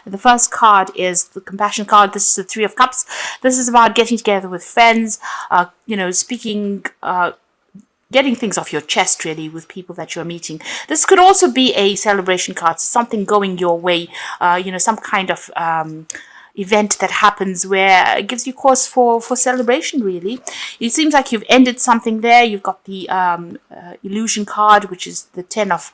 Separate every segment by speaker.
Speaker 1: The first card is the compassion card. This is the Three of Cups. This is about getting together with friends, speaking, getting things off your chest, really, with people that you're meeting. This could also be a celebration card, something going your way, some kind of event that happens where it gives you cause for celebration, really. It seems like you've ended something there. You've got the illusion card, which is the Ten of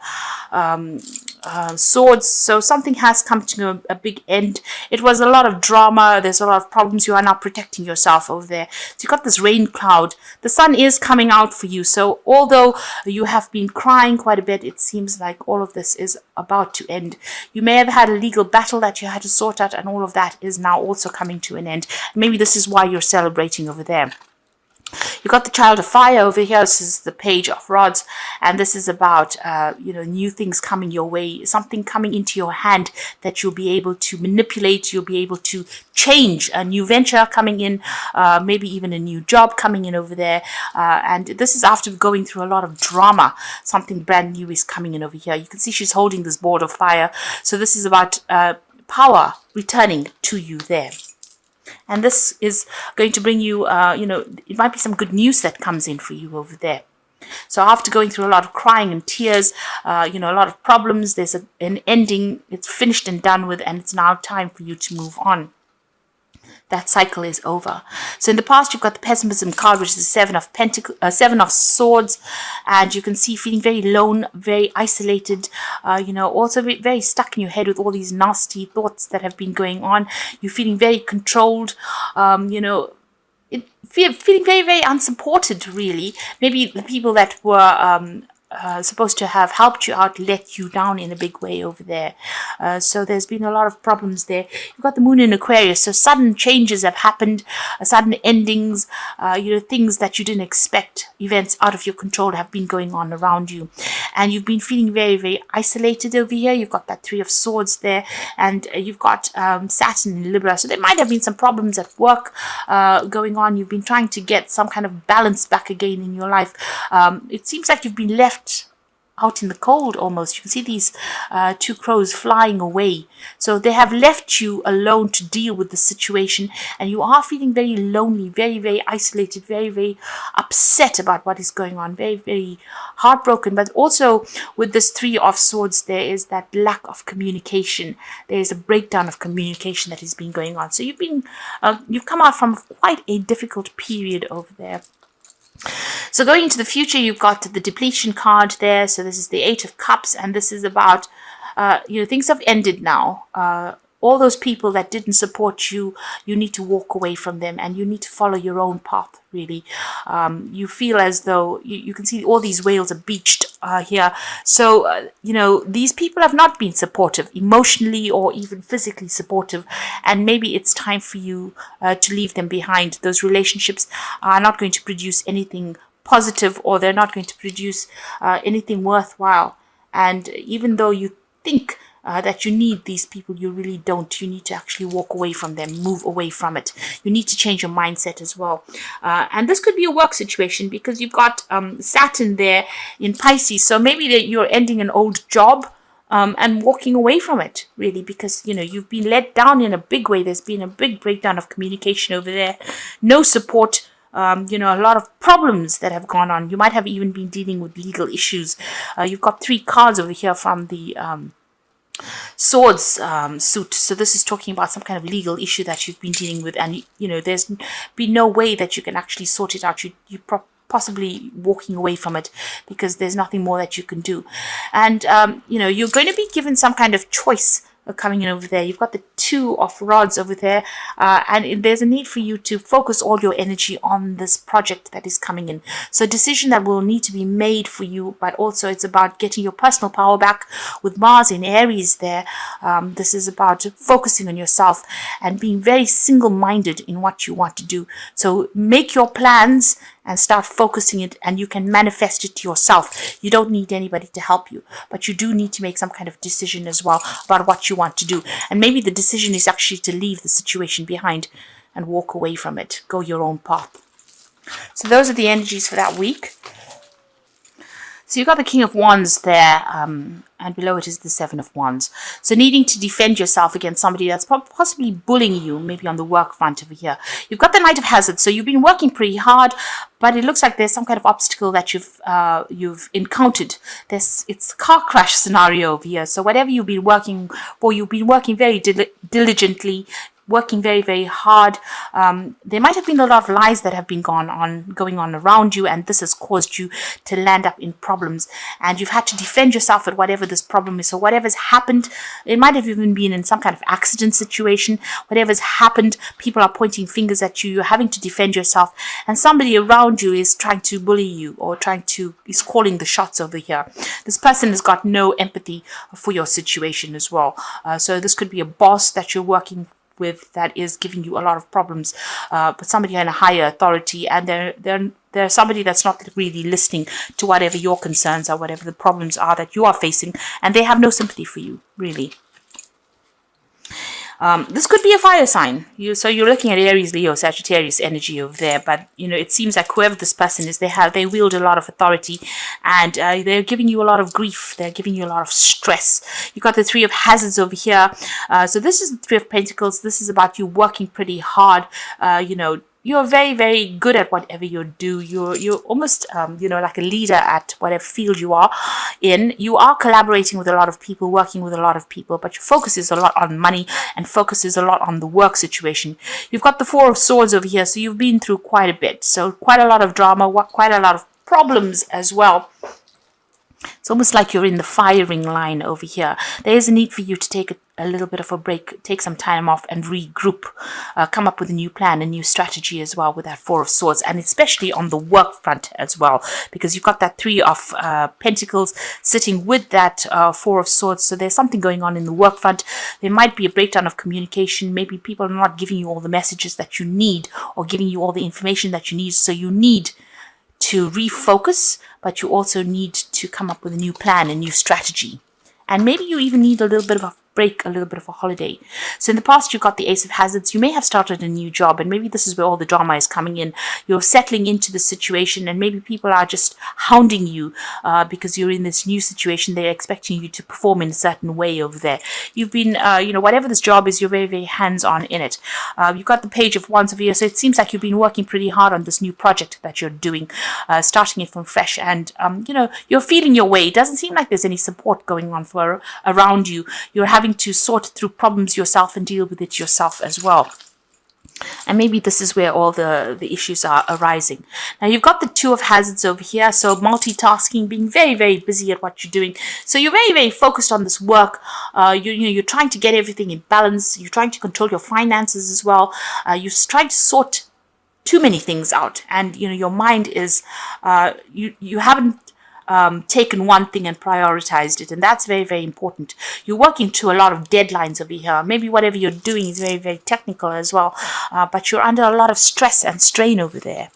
Speaker 1: Swords. So something has come to a big end. It was a lot of drama. There's a lot of problems. You are now protecting yourself over there. So you've got this rain cloud. The sun is coming out for you. So although you have been crying quite a bit, it seems like all of this is about to end. You may have had a legal battle that you had to sort out, and all of that is now also coming to an end. Maybe this is why you're celebrating over there. You've got the Child of Fire over here. This is the Page of Rods, and this is about new things coming your way, something coming into your hand that you'll be able to manipulate. You'll be able to change, a new venture coming in, maybe even a new job coming in over there. And this is after going through a lot of drama. Something brand new is coming in over here. You can see she's holding this board of fire. So this is about power returning to you there. And this is going to bring you, it might be some good news that comes in for you over there. So after going through a lot of crying and tears, a lot of problems, there's an ending. It's finished and done with, and it's now time for you to move on. That cycle is over. So in the past, you've got the pessimism card, which is the Seven of Swords, and you can see feeling very alone, very isolated, also very stuck in your head with all these nasty thoughts that have been going on. You're feeling very controlled, feeling very, very unsupported, really. Maybe the people that were supposed to have helped you out let you down in a big way over there. So there's been a lot of problems there. You've got the Moon in Aquarius, so sudden changes have happened, sudden endings, things that you didn't expect, events out of your control have been going on around you, and you've been feeling very, very isolated over here. You've got that Three of Swords there, and you've got Saturn in Libra, so there might have been some problems at work going on. You've been trying to get some kind of balance back again in your life. It seems like you've been left out in the cold almost. You can see these two crows flying away. So they have left you alone to deal with the situation, and you are feeling very lonely, very, very isolated, very, very upset about what is going on, very, very heartbroken. But also with this Three of Swords, there is that lack of communication. There is a breakdown of communication that has been going on. So you've come out from quite a difficult period over there. So going into the future, you've got the depletion card there. So this is the Eight of Cups, and this is about, things have ended now. All those people that didn't support you, you need to walk away from them, and you need to follow your own path, really. You feel as though you can see all these whales are beached here. So, these people have not been supportive, emotionally or even physically supportive, and maybe it's time for you to leave them behind. Those relationships are not going to produce anything positive, or they're not going to produce anything worthwhile. And even though you think that you need these people, you really don't. You need to actually walk away from them, move away from it. You need to change your mindset as well. And this could be a work situation, because you've got Saturn there in Pisces. So maybe you're ending an old job and walking away from it, really, because, you've been let down in a big way. There's been a big breakdown of communication over there. No support. A lot of problems that have gone on. You might have even been dealing with legal issues. You've got 3 cards over here from the Swords suit. So this is talking about some kind of legal issue that you've been dealing with, and there's been no way that you can actually sort it out. You possibly walking away from it, because there's nothing more that you can do. And you're going to be given some kind of choice coming in over there. You've got the Two of Rods over there, and there's a need for you to focus all your energy on this project that is coming in. So a decision that will need to be made for you, but also it's about getting your personal power back with Mars in Aries there. This is about focusing on yourself and being very single-minded in what you want to do. So make your plans and start focusing it, and you can manifest it yourself. You don't need anybody to help you, but you do need to make some kind of decision as well about what you want to do. And maybe the decision is actually to leave the situation behind and walk away from it, go your own path. So those are the energies for that week. So you've got the King of Wands there, and below it is the Seven of Wands. So needing to defend yourself against somebody that's possibly bullying you, maybe on the work front over here. You've got the Knight of Hazards, so you've been working pretty hard, but it looks like there's some kind of obstacle that you've encountered. It's a car crash scenario over here. So whatever you've been working for, you've been working very diligently, working very, very hard. There might have been a lot of lies that have been going on around you, and this has caused you to land up in problems. And you've had to defend yourself at whatever this problem is. So whatever's happened, it might have even been in some kind of accident situation. Whatever's happened, people are pointing fingers at you. You're having to defend yourself, and somebody around you is trying to bully you or is calling the shots over here. This person has got no empathy for your situation as well. So this could be a boss that you're working with that is giving you a lot of problems, but somebody in a higher authority, and they're somebody that's not really listening to whatever your concerns are, whatever the problems are that you are facing, and they have no sympathy for you, really. This could be a fire sign. So you're looking at Aries, Leo, Sagittarius energy over there. But, it seems like whoever this person is, they wield a lot of authority, and they're giving you a lot of grief. They're giving you a lot of stress. You've got the Three of Hazards over here. So this is the Three of Pentacles. This is about you working pretty hard, you're very, very good at whatever you do. You're almost, like a leader at whatever field you are in. You are collaborating with a lot of people, working with a lot of people, but your focus is a lot on money and focus is a lot on the work situation. You've got the Four of Swords over here, so you've been through quite a bit. So quite a lot of drama, quite a lot of problems as well. It's almost like you're in the firing line over here. There is a need for you to take a little bit of a break, take some time off and regroup, come up with a new plan, a new strategy as well with that Four of Swords, and especially on the work front as well, because you've got that Three of Pentacles sitting with that Four of Swords. So there's something going on in the work front. There might be a breakdown of communication. Maybe people are not giving you all the messages that you need or giving you all the information that you need. So you need to refocus, but you also need to come up with a new plan, a new strategy. And maybe you even need a little bit of a break, a little bit of a holiday. So in the past, you got the Ace of Hazards. You may have started a new job, and maybe this is where all the drama is coming in. You're settling into the situation, and maybe people are just hounding you because you're in this new situation. They're expecting you to perform in a certain way over there. You've been, whatever this job is, you're very, very hands-on in it. You've got the Page of Wands over here, so it seems like you've been working pretty hard on this new project that you're doing, starting it from fresh, and, you're feeling your way. It doesn't seem like there's any support going on around you. You're having to sort through problems yourself and deal with it yourself as well. And maybe this is where all the issues are arising. Now you've got the Two of Hazards over here, so multitasking, being very, very busy at what you're doing. So you're very, very focused on this work. You're trying to get everything in balance. You're trying to control your finances as well. You're trying to sort too many things out, and your mind is you haven't taken one thing and prioritized it, and that's very, very important. You're working to a lot of deadlines over here. Maybe whatever you're doing is very, very technical as well, but you're under a lot of stress and strain over there.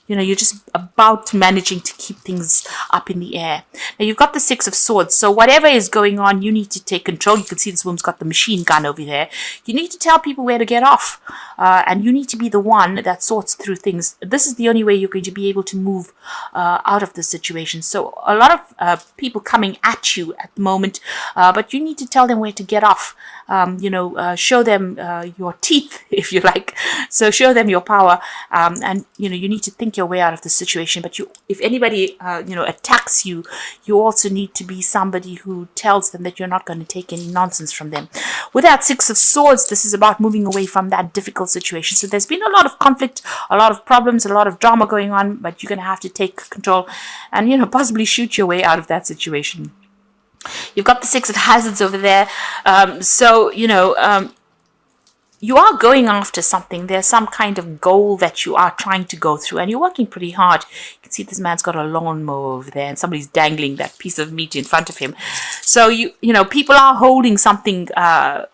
Speaker 1: You're just about managing to keep things up in the air. Now, you've got the Six of Swords. So whatever is going on, you need to take control. You can see this woman's got the machine gun over there. You need to tell people where to get off. And you need to be the one that sorts through things. This is the only way you're going to be able to move out of the situation. So a lot of people coming at you at the moment, but you need to tell them where to get off. Show them your teeth, if you like. So show them your power, and you need to think your way out of the situation. But if anybody attacks you, you also need to be somebody who tells them that you're not going to take any nonsense from them. With that Six of Swords, this is about moving away from that difficult situation. So there's been a lot of conflict, a lot of problems, a lot of drama going on, but you're going to have to take control and possibly shoot your way out of that situation. You've got the Six of Hazards over there. You are going after something. There's some kind of goal that you are trying to go through, and you're working pretty hard. You can see this man's got a lawnmower over there, and somebody's dangling that piece of meat in front of him. So, people are holding something, up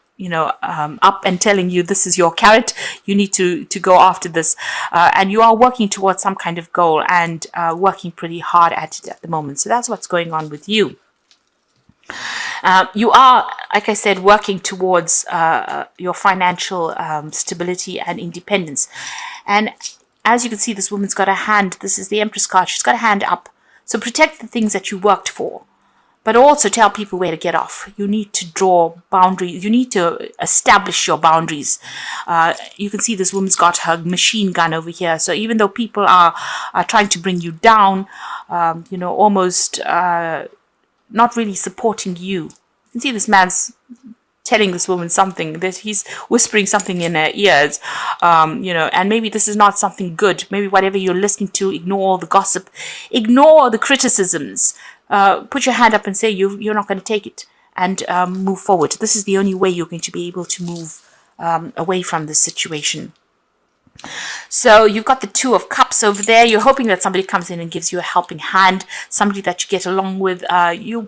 Speaker 1: and telling you this is your carrot. You need to go after this. And you are working towards some kind of goal and working pretty hard at it at the moment. So that's what's going on with you. You are, like I said, working towards your financial stability and independence. And as you can see, this woman's got a hand. This is the Empress card. She's got a hand up. So protect the things that you worked for, but also tell people where to get off. You need to draw boundaries. You need to establish your boundaries. You can see this woman's got her machine gun over here. So even though people are trying to bring you down, almost not really supporting you. You can see this man's telling this woman something, that he's whispering something in her ears, and maybe this is not something good. Maybe whatever you're listening to, ignore all the gossip, ignore the criticisms, put your hand up and say you're not going to take it, and move forward. This is the only way you're going to be able to move away from this situation. So you've got the Two of Cups over there. You're hoping that somebody comes in and gives you a helping hand, somebody that you get along with. You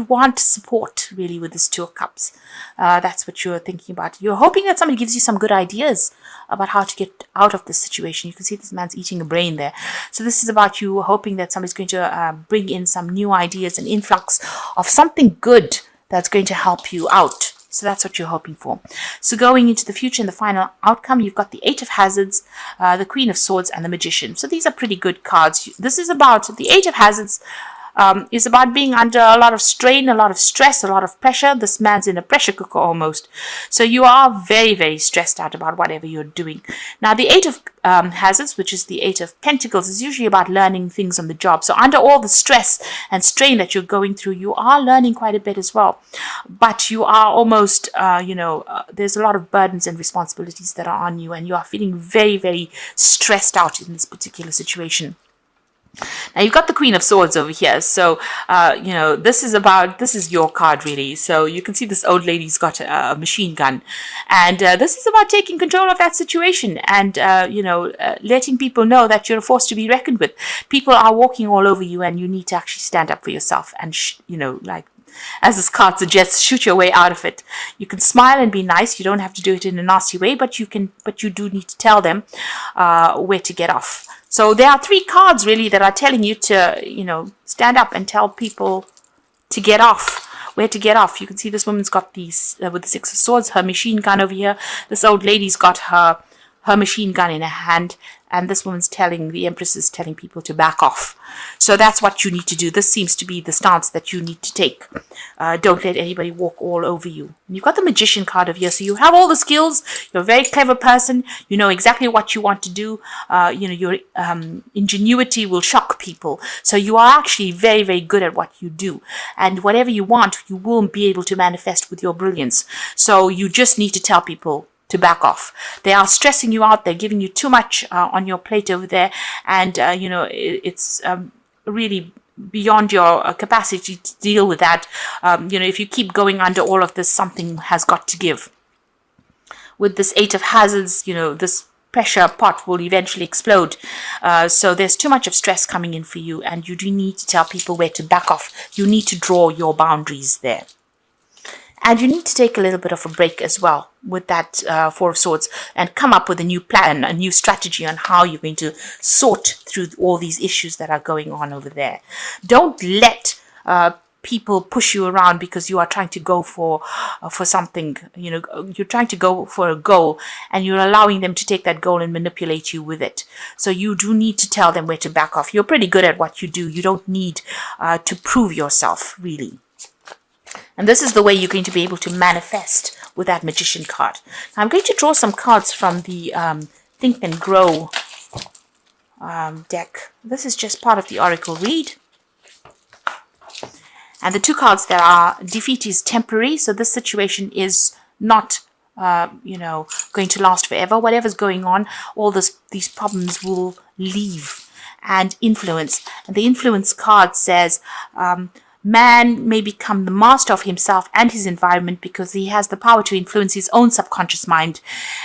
Speaker 1: want support, really, with this Two of Cups. That's what you're thinking about. You're hoping that somebody gives you some good ideas about how to get out of this situation. You can see this man's eating a brain there. So this is about you hoping that somebody's going to bring in some new ideas, an influx of something good that's going to help you out. So that's what you're hoping for. So going into the future and the final outcome, you've got the Eight of Hazards, the Queen of Swords, and the Magician. So these are pretty good cards. This is about, the Eight of Hazards is about being under a lot of strain, a lot of stress, a lot of pressure. This man's in a pressure cooker almost. So you are very, very stressed out about whatever you're doing. Now, the Eight of Hazards, which is the Eight of Pentacles, is usually about learning things on the job. So under all the stress and strain that you're going through, you are learning quite a bit as well. But you are almost, there's a lot of burdens and responsibilities that are on you, and you are feeling very, very stressed out in this particular situation. Now you've got the Queen of Swords over here. So, this is your card really. So you can see this old lady's got a machine gun. And this is about taking control of that situation and, letting people know that you're a force to be reckoned with. People are walking all over you and you need to actually stand up for yourself and, as this card suggests, shoot your way out of it. You can smile and be nice. You don't have to do it in a nasty way, but you do need to tell them where to get off. So there are three cards really that are telling you to, stand up and tell people to get off, where to get off. You can see this woman's got these, with the Six of Swords, her machine gun over here. This old lady's got her machine gun in her hand. And this woman's the Empress is telling people to back off. So that's what you need to do. This seems to be the stance that you need to take. Don't let anybody walk all over you. And you've got the Magician card over here. So you have all the skills. You're a very clever person. You know exactly what you want to do. Your ingenuity will shock people. So you are actually very, very good at what you do. And whatever you want, you will be able to manifest with your brilliance. So you just need to tell people to back off. They are stressing you out. They're giving you too much on your plate over there. And, it's really beyond your capacity to deal with that. If you keep going under all of this, something has got to give. With this Eight of Hazards, this pressure pot will eventually explode. So there's too much of stress coming in for you. And you do need to tell people where to back off. You need to draw your boundaries there. And you need to take a little bit of a break as well with that Four of Swords and come up with a new plan, a new strategy on how you're going to sort through all these issues that are going on over there. Don't let people push you around because you are trying to go for something. You're trying to go for a goal and you're allowing them to take that goal and manipulate you with it. So you do need to tell them where to back off. You're pretty good at what you do. You don't need to prove yourself, really. And this is the way you're going to be able to manifest with that Magician card. Now, I'm going to draw some cards from the Think and Grow deck. This is just part of the Oracle read. And the two cards that are defeat is temporary. So this situation is not, going to last forever. Whatever's going on, all these problems will leave and influence. And the influence card says, man may become the master of himself and his environment because he has the power to influence his own subconscious mind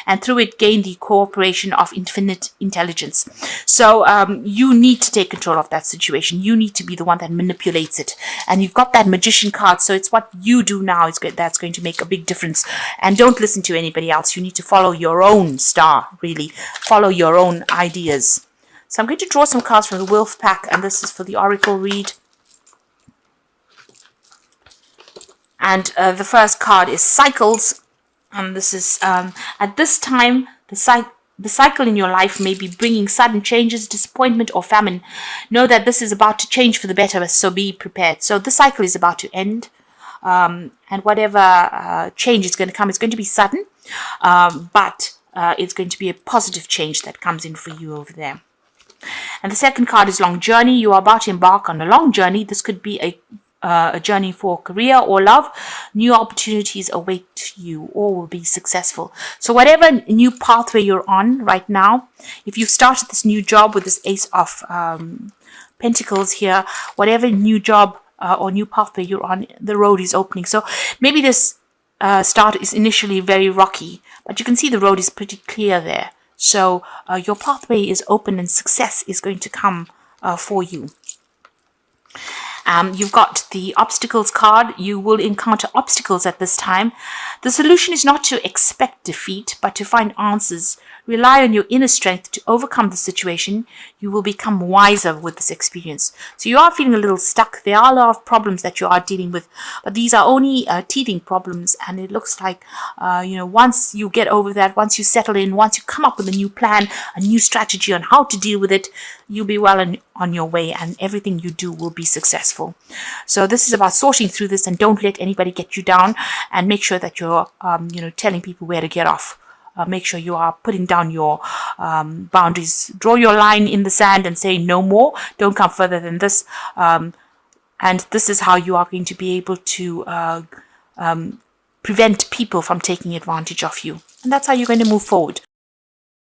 Speaker 1: and through it gain the cooperation of infinite intelligence. So you need to take control of that situation. You need to be the one that manipulates it. And you've got that Magician card. So it's what you do now that's going to make a big difference. And don't listen to anybody else. You need to follow your own star, really. Follow your own ideas. So I'm going to draw some cards from the Wolf Pack. And this is for the Oracle read. And the first card is Cycles, and this is at this time the cycle in your life may be bringing sudden changes, disappointment, or famine. Know that this is about to change for the better, so be prepared. So the cycle is about to end, and whatever change is going to come, it's going to be sudden, but it's going to be a positive change that comes in for you over there. And the second card is long journey. You are about to embark on a long journey. This could be a journey for career or love. New opportunities await you, or will be successful. So whatever new pathway you're on right now, if you've started this new job with this Ace of Pentacles here, whatever new job or new pathway you're on, the road is opening. So maybe this start is initially very rocky, but you can see the road is pretty clear there. So your pathway is open and success is going to come for you. You've got the obstacles card. You will encounter obstacles at this time. The solution is not to expect defeat, but to find answers. Rely on your inner strength to overcome the situation. You will become wiser with this experience. So you are feeling a little stuck. There are a lot of problems that you are dealing with, but these are only teething problems. And it looks like, once you get over that, once you settle in, once you come up with a new plan, a new strategy on how to deal with it, you'll be well on your way, and everything you do will be successful. So this is about sorting through this, and don't let anybody get you down, and make sure that you're, telling people where to get off. Make sure you are putting down your boundaries. Draw your line in the sand and say no more. Don't come further than this. And this is how you are going to be able to prevent people from taking advantage of you. And that's how you're going to move forward.